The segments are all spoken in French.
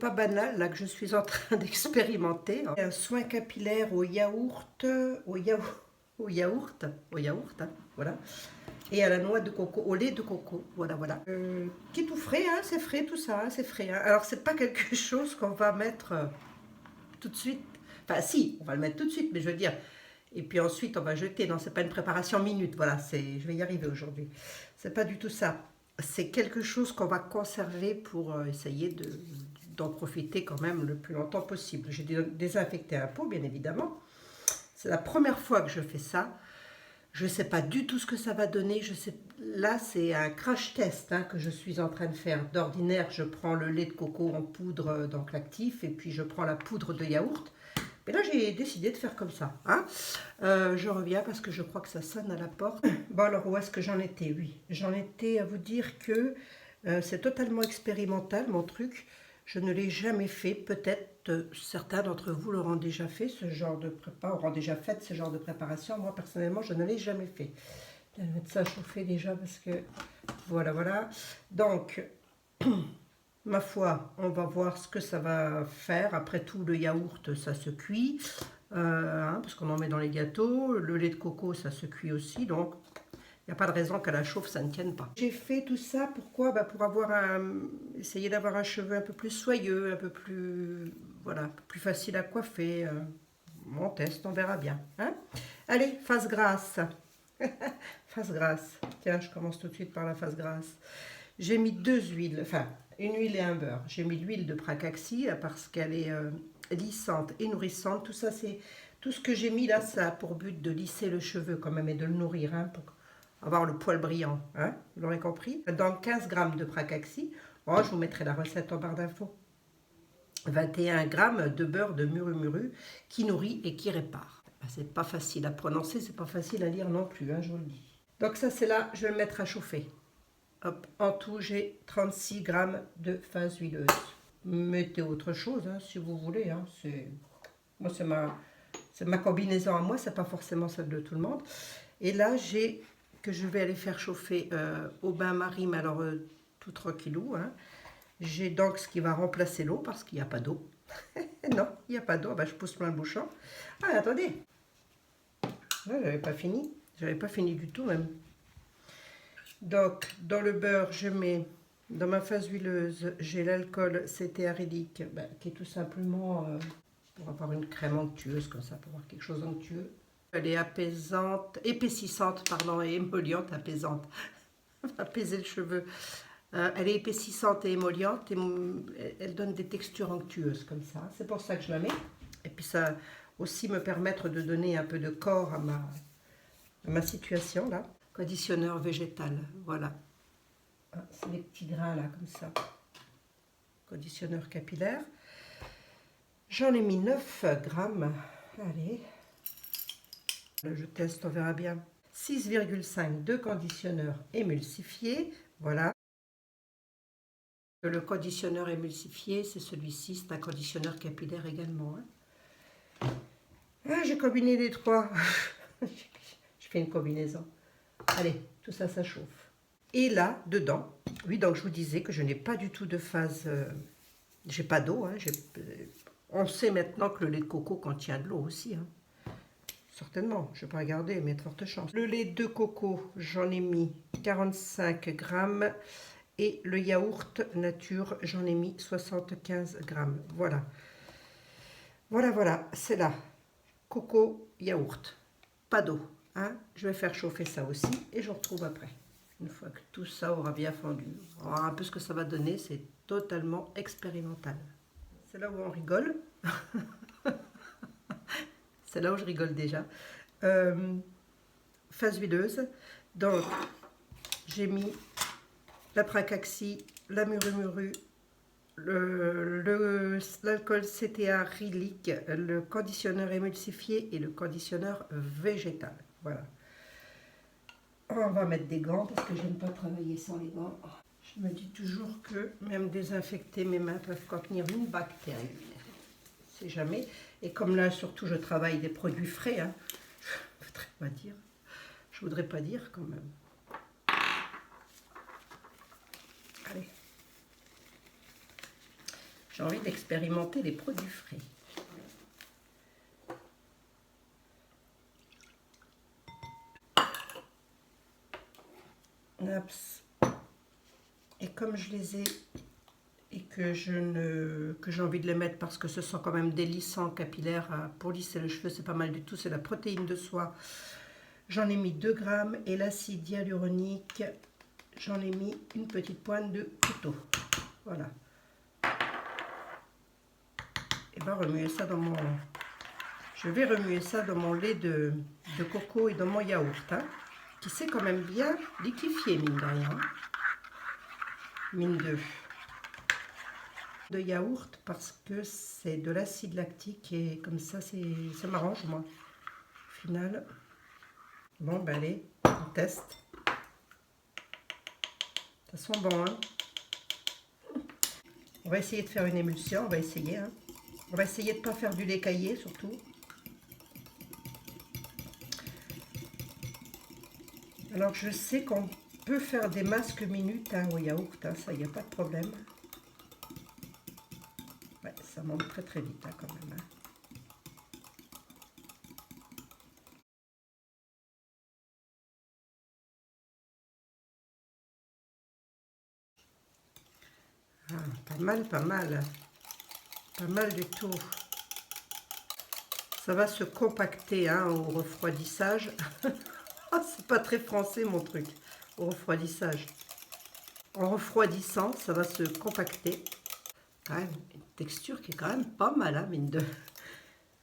pas banal là que je suis en train d'expérimenter. Un soin capillaire au yaourt, hein, voilà. Et à la noix de coco, au lait de coco, voilà, voilà. Qui est tout frais, hein, c'est frais tout ça, hein, c'est frais. Hein. Alors c'est pas quelque chose qu'on va mettre tout de suite. Enfin si, on va le mettre tout de suite, mais je veux dire. Et puis ensuite on va jeter. Non, c'est pas une préparation minute. Voilà, je vais y arriver aujourd'hui. C'est pas du tout ça. C'est quelque chose qu'on va conserver pour essayer d'en profiter quand même le plus longtemps possible. J'ai désinfecté un pot, bien évidemment. C'est la première fois que je fais ça. Je ne sais pas du tout ce que ça va donner. Là, c'est un crash test hein, que je suis en train de faire. D'ordinaire, je prends le lait de coco en poudre, donc l'actif, et puis je prends la poudre de yaourt. Mais là, j'ai décidé de faire comme ça. Hein. Je reviens parce que je crois que ça sonne à la porte. Bon, alors, où est-ce que j'en étais? Oui, j'en étais à vous dire que c'est totalement expérimental, mon truc. Je ne l'ai jamais fait. Peut-être certains d'entre vous l'auront déjà fait, ce genre de prépa, auront déjà fait ce genre de préparation. Moi, personnellement, je ne l'ai jamais fait. Je vais mettre ça à chauffer déjà parce que... Voilà, voilà. Donc, ma foi, on va voir ce que ça va faire. Après tout, le yaourt, ça se cuit. Hein, parce qu'on en met dans les gâteaux. Le lait de coco, ça se cuit aussi. Donc, il n'y a pas de raison qu'à la chauffe, ça ne tienne pas. J'ai fait tout ça, pourquoi? Pour essayer d'avoir un cheveu un peu plus soyeux, un peu plus, voilà, plus facile à coiffer. On teste, on verra bien. Hein. Allez, face grasse. Face grasse. Tiens, je commence tout de suite par la face grasse. J'ai mis 2 huiles, enfin, une huile et un beurre. J'ai mis l'huile de Pracaxi parce qu'elle est lissante et nourrissante. Tout ça, c'est tout ce que j'ai mis là, ça a pour but de lisser le cheveu quand même et de le nourrir, hein, pour avoir le poil brillant, hein, vous l'aurez compris. Donc 15 g de Pracaxi, oh, je vous mettrai la recette en barre d'infos. 21 g de beurre de muru qui nourrit et qui répare. C'est pas facile à prononcer, c'est pas facile à lire non plus, hein, je vous le dis. Donc ça c'est là, je vais le mettre à chauffer. Hop, en tout j'ai 36 g de phase huileuse. Mettez autre chose hein, si vous voulez. Hein, moi c'est ma combinaison à moi, c'est pas forcément celle de tout le monde. Et là j'ai que je vais aller faire chauffer au bain-marie, mais alors tout tranquillou. Hein. J'ai donc ce qui va remplacer l'eau parce qu'il n'y a pas d'eau. Non, il n'y a pas d'eau. Ben, je pousse plein le bouchon. Ah, attendez. Ouais, j'avais pas fini. J'avais pas fini du tout même. Donc, dans le beurre, je mets, dans ma phase huileuse, j'ai l'alcool cétéarylique, qui est tout simplement pour avoir une crème onctueuse, comme ça, pour avoir quelque chose d'onctueux. Elle est apaisante, épaississante, pardon, et émolliente, apaisante. Apaiser le cheveu. Elle est épaississante et émolliente et elle donne des textures onctueuses comme ça. C'est pour ça que je la mets. Et puis ça aussi me permettre de donner un peu de corps à ma situation là. Conditionneur végétal, voilà. C'est les petits grains là comme ça. Conditionneur capillaire. J'en ai mis 9 grammes. Allez. Je teste, on verra bien. 6,5 de conditionneur émulsifié. Voilà. Le conditionneur émulsifié, c'est celui-ci. C'est un conditionneur capillaire également. Hein. Ah, j'ai combiné les trois. Je fais une combinaison. Allez, tout ça, ça chauffe. Et là, dedans, oui, donc je vous disais que je n'ai pas du tout de phase... j'ai pas d'eau. Hein, on sait maintenant que le lait de coco contient de l'eau aussi. Hein. Certainement, je ne vais pas regarder, mais de fortes chances. Le lait de coco, j'en ai mis 45 grammes. Et le yaourt nature, j'en ai mis 75 grammes. Voilà. Voilà, voilà, c'est là. Coco, yaourt. Pas d'eau. Hein. Je vais faire chauffer ça aussi et je retrouve après. Une fois que tout ça aura bien fondu. On va voir un peu ce que ça va donner. C'est totalement expérimental. C'est là où on rigole. C'est là où je rigole déjà. Phase huileuse. Donc, j'ai mis la Pracaxi, la muru, l'alcool cétéarylique, le conditionneur émulsifié et le conditionneur végétal. Voilà. On va mettre des gants parce que j'aime pas travailler sans les gants. Je me dis toujours que même désinfecter mes mains peuvent contenir une bactérie. C'est jamais. Et comme là, surtout, je travaille des produits frais, hein, je voudrais pas dire quand même. Allez. J'ai envie d'expérimenter les produits frais. Naps. Et comme je les ai et que j'ai envie de les mettre parce que ce sont quand même des lissants capillaires pour lisser les cheveux, c'est pas mal du tout, c'est la protéine de soie. J'en ai mis 2 grammes et l'acide hyaluronique, j'en ai mis une petite pointe de couteau. Voilà. Et bien remuer ça dans mon... Je vais remuer ça dans mon lait de coco et dans mon yaourt, hein, qui s'est quand même bien liquéfié, mine de rien. Mine de yaourt parce que c'est de l'acide lactique et comme ça, ça m'arrange, moi. Au final, bon, ben allez, on teste. Ça sent bon, hein. On va essayer de faire une émulsion, on va essayer, hein. On va essayer de ne pas faire du lait caillé, surtout. Alors, je sais qu'on peut faire des masques minutes hein, au yaourt, hein, ça, il n'y a pas de problème. Ouais, ça monte très très vite hein, quand même. Hein. Ah, pas mal, pas mal. Pas mal du tout. Ça va se compacter hein, au refroidissage. C'est pas très français mon truc, au refroidissage. En refroidissant, ça va se compacter. Quand même, une texture qui est quand même pas mal, hein, mine de...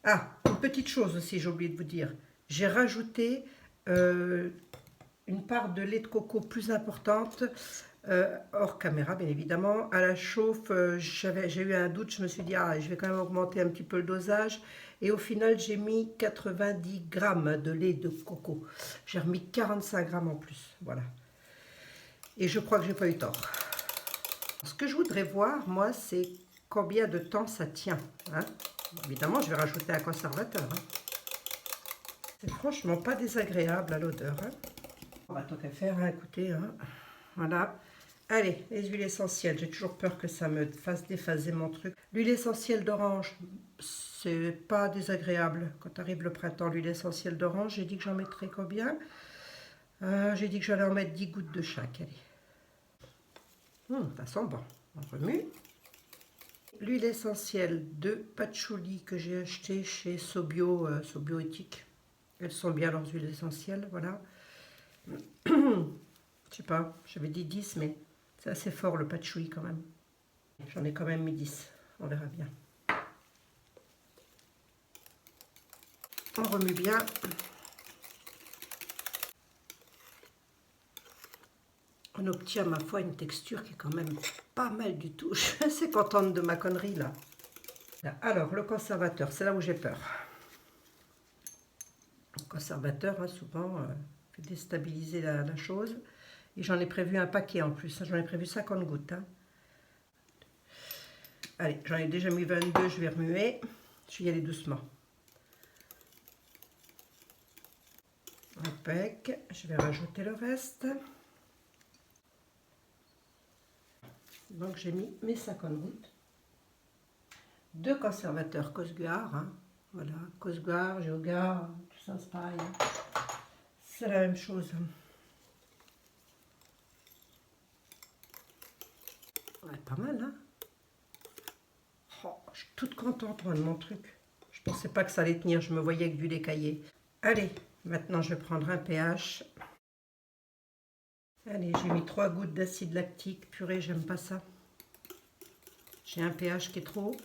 Ah, une petite chose aussi, j'ai oublié de vous dire. J'ai rajouté une part de lait de coco plus importante, hors caméra bien évidemment. À la chauffe, j'ai eu un doute, je me suis dit, ah, je vais quand même augmenter un petit peu le dosage. Et au final, j'ai mis 90 grammes de lait de coco. J'ai remis 45 grammes en plus, voilà. Et je crois que j'ai pas eu tort. Ce que je voudrais voir, moi, c'est combien de temps ça tient. Hein. Évidemment, je vais rajouter un conservateur. Hein. C'est franchement pas désagréable à l'odeur. Hein. On va tant qu'à faire, hein, écoutez. Hein. Voilà. Allez, les huiles essentielles. J'ai toujours peur que ça me fasse déphaser mon truc. L'huile essentielle d'orange, c'est pas désagréable. Quand arrive le printemps, l'huile essentielle d'orange, j'ai dit que j'en mettrais combien j'ai dit que j'allais en mettre 10 gouttes de chaque. Allez. Ça sent bon. On remue. L'huile essentielle de patchouli que j'ai acheté chez Sobio, Sobioéthique. Elles sont bien leurs huiles essentielles, voilà. Je sais pas, j'avais dit 10, mais c'est assez fort le patchouli quand même. J'en ai quand même mis 10, on verra bien. On remue bien. On obtient, ma foi, une texture qui est quand même pas mal du tout. Je suis assez contente de ma connerie, là. Alors, le conservateur, c'est là où j'ai peur. Le conservateur, hein, souvent, fait déstabiliser la chose. Et j'en ai prévu un paquet en plus. J'en ai prévu 50 gouttes. Hein. Allez, j'en ai déjà mis 22, je vais remuer. Je vais y aller doucement. Impec. Je vais rajouter le reste. Donc j'ai mis mes 50 gouttes. 2 conservateurs Cosguard. Hein. Voilà, Cosguard, Geogard, tout ça c'est pareil. Hein. C'est la même chose. Ouais, pas mal, hein. Oh, je suis toute contente moi, de mon truc. Je pensais pas que ça allait tenir, je me voyais avec du lait caillé. Allez, maintenant je vais prendre un pH. Allez, j'ai mis 3 gouttes d'acide lactique. Purée, j'aime pas ça. J'ai un pH qui est trop haut.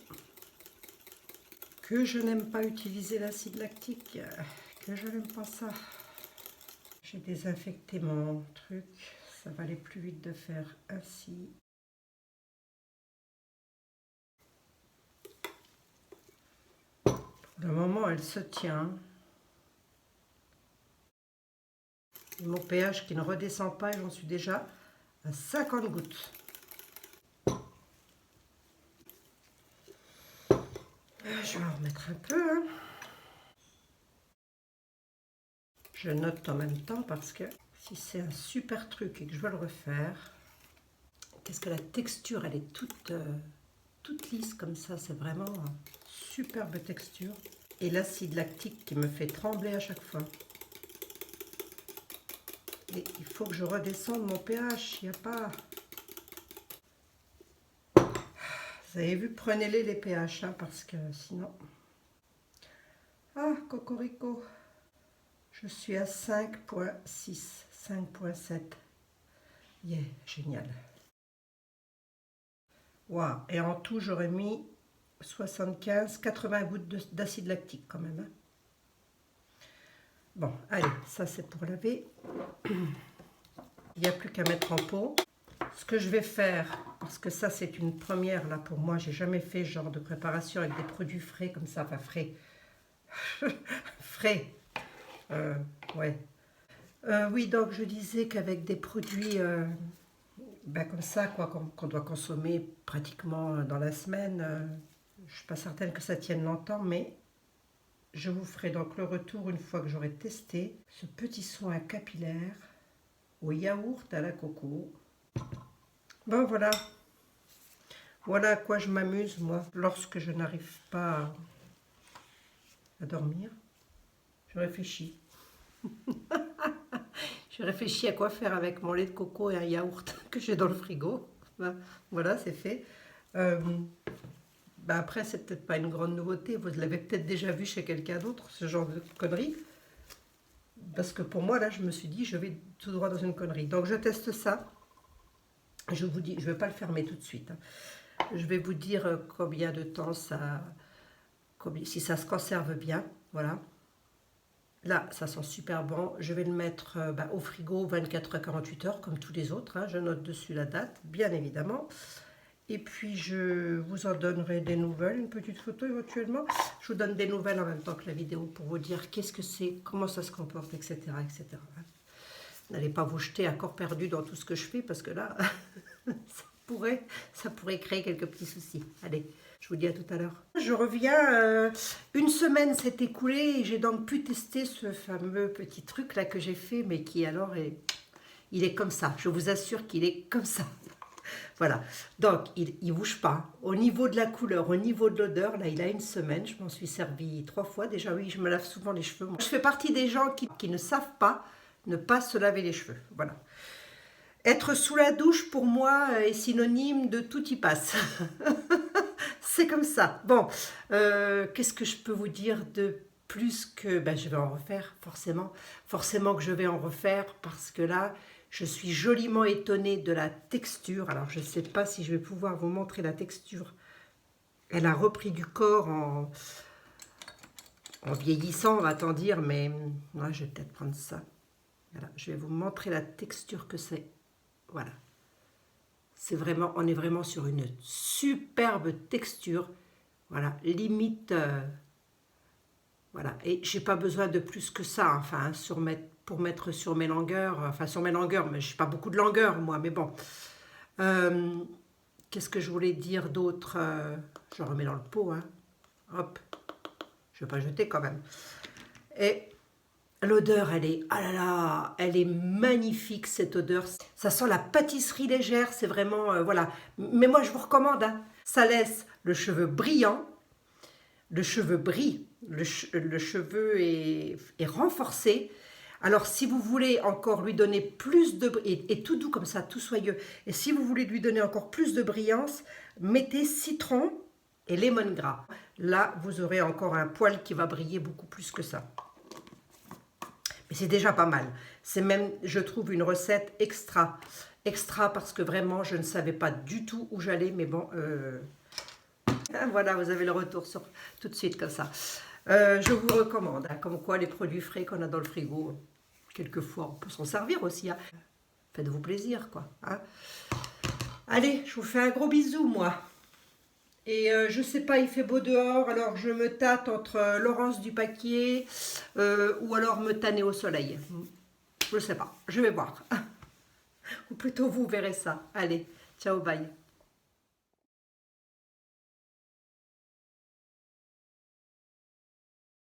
Que je n'aime pas utiliser l'acide lactique. Que je n'aime pas ça. J'ai désinfecté mon truc. Ça va aller plus vite de faire ainsi. Pour le moment, elle se tient. Et mon pH qui ne redescend pas, et j'en suis déjà à 50 gouttes. Je vais en remettre un peu. Hein. Je note en même temps parce que si c'est un super truc et que je veux le refaire, qu'est-ce que la texture, elle est toute toute lisse comme ça. C'est vraiment une superbe texture. Et l'acide lactique qui me fait trembler à chaque fois. Et il faut que je redescende mon pH. Il n'y a pas... Vous avez vu, prenez-les les pH, hein, parce que sinon... Ah, cocorico. Je suis à 5.6, 5.7. Yeah, génial. Waouh, et en tout, j'aurais mis 75, 80 gouttes d'acide lactique quand même. Hein. Bon, allez, ça c'est pour laver. Il n'y a plus qu'à mettre en pot. Ce que je vais faire, parce que ça c'est une première là pour moi, j'ai jamais fait ce genre de préparation avec des produits frais comme ça, enfin frais. Frais. Ouais. Oui, donc je disais qu'avec des produits comme ça, quoi, qu'on doit consommer pratiquement dans la semaine, je ne suis pas certaine que ça tienne longtemps, mais je vous ferai donc le retour une fois que j'aurai testé ce petit soin capillaire au yaourt à la coco. Bon, voilà. Voilà à quoi je m'amuse, moi, lorsque je n'arrive pas à dormir. Je réfléchis. Je réfléchis à quoi faire avec mon lait de coco et un yaourt que j'ai dans le frigo. Voilà, c'est fait. Après, c'est peut-être pas une grande nouveauté. Vous l'avez peut-être déjà vu chez quelqu'un d'autre, ce genre de conneries. Parce que pour moi, là, je me suis dit, je vais tout droit dans une connerie. Donc, je teste ça. Je vous dis, je ne vais pas le fermer tout de suite. Hein. Je vais vous dire combien de temps ça... si ça se conserve bien. Voilà. Là, ça sent super bon. Je vais le mettre au frigo 24 à 48 heures, comme tous les autres. Hein. Je note dessus la date, bien évidemment. Et puis, je vous en donnerai des nouvelles, une petite photo éventuellement. Je vous donne des nouvelles en même temps que la vidéo pour vous dire qu'est-ce que c'est, comment ça se comporte, etc. etc. N'allez pas vous jeter à corps perdu dans tout ce que je fais, parce que là, ça pourrait créer quelques petits soucis. Allez, je vous dis à tout à l'heure. Je reviens, une semaine s'est écoulée et j'ai donc pu tester ce fameux petit truc là que j'ai fait, mais qui alors il est comme ça. Je vous assure qu'il est comme ça. Voilà, donc il ne bouge pas. Au niveau de la couleur, au niveau de l'odeur, là il a une semaine, je m'en suis servi 3 fois. Déjà oui, je me lave souvent les cheveux. Moi, je fais partie des gens qui ne savent pas ne pas se laver les cheveux. Voilà. Être sous la douche pour moi est synonyme de tout y passe. C'est comme ça. Bon, qu'est-ce que je peux vous dire de plus que... je vais en refaire, forcément. Forcément que je vais en refaire parce que là... Je suis joliment étonnée de la texture. Alors, je ne sais pas si je vais pouvoir vous montrer la texture. Elle a repris du corps en vieillissant, on va-t-on dire. Mais moi, je vais peut-être prendre ça. Voilà, je vais vous montrer la texture que c'est. Voilà. C'est vraiment, on est vraiment sur une superbe texture. Voilà, limite... voilà, et j'ai pas besoin de plus que ça. Enfin, pour mettre sur mes longueurs, mais je n'ai pas beaucoup de longueur, moi, mais bon. Qu'est-ce que je voulais dire d'autre? Je remets dans le pot, hein. Hop. Je ne vais pas jeter quand même. Et l'odeur, elle est, ah là là, elle est magnifique, cette odeur. Ça sent la pâtisserie légère, c'est vraiment, voilà. Mais moi, je vous recommande, hein. Ça laisse le cheveu brillant. Le cheveu brille, le cheveu est renforcé. Alors, si vous voulez encore lui donner plus de... Et tout doux comme ça, tout soyeux. Et si vous voulez lui donner encore plus de brillance, mettez citron et lemongrass. Là, vous aurez encore un poil qui va briller beaucoup plus que ça. Mais c'est déjà pas mal. C'est même, je trouve, une recette extra. Extra parce que vraiment, je ne savais pas du tout où j'allais. Mais bon... Voilà, vous avez le retour sur tout de suite comme ça. Je vous recommande, hein, comme quoi les produits frais qu'on a dans le frigo, quelquefois on peut s'en servir aussi. Hein. Faites-vous plaisir, quoi. Hein. Allez, je vous fais un gros bisou, moi. Et je sais pas, il fait beau dehors, alors je me tâte entre Laurence du Paquier ou alors me tanner au soleil. Je sais pas, je vais voir. Ou plutôt vous verrez ça. Allez, ciao, bye.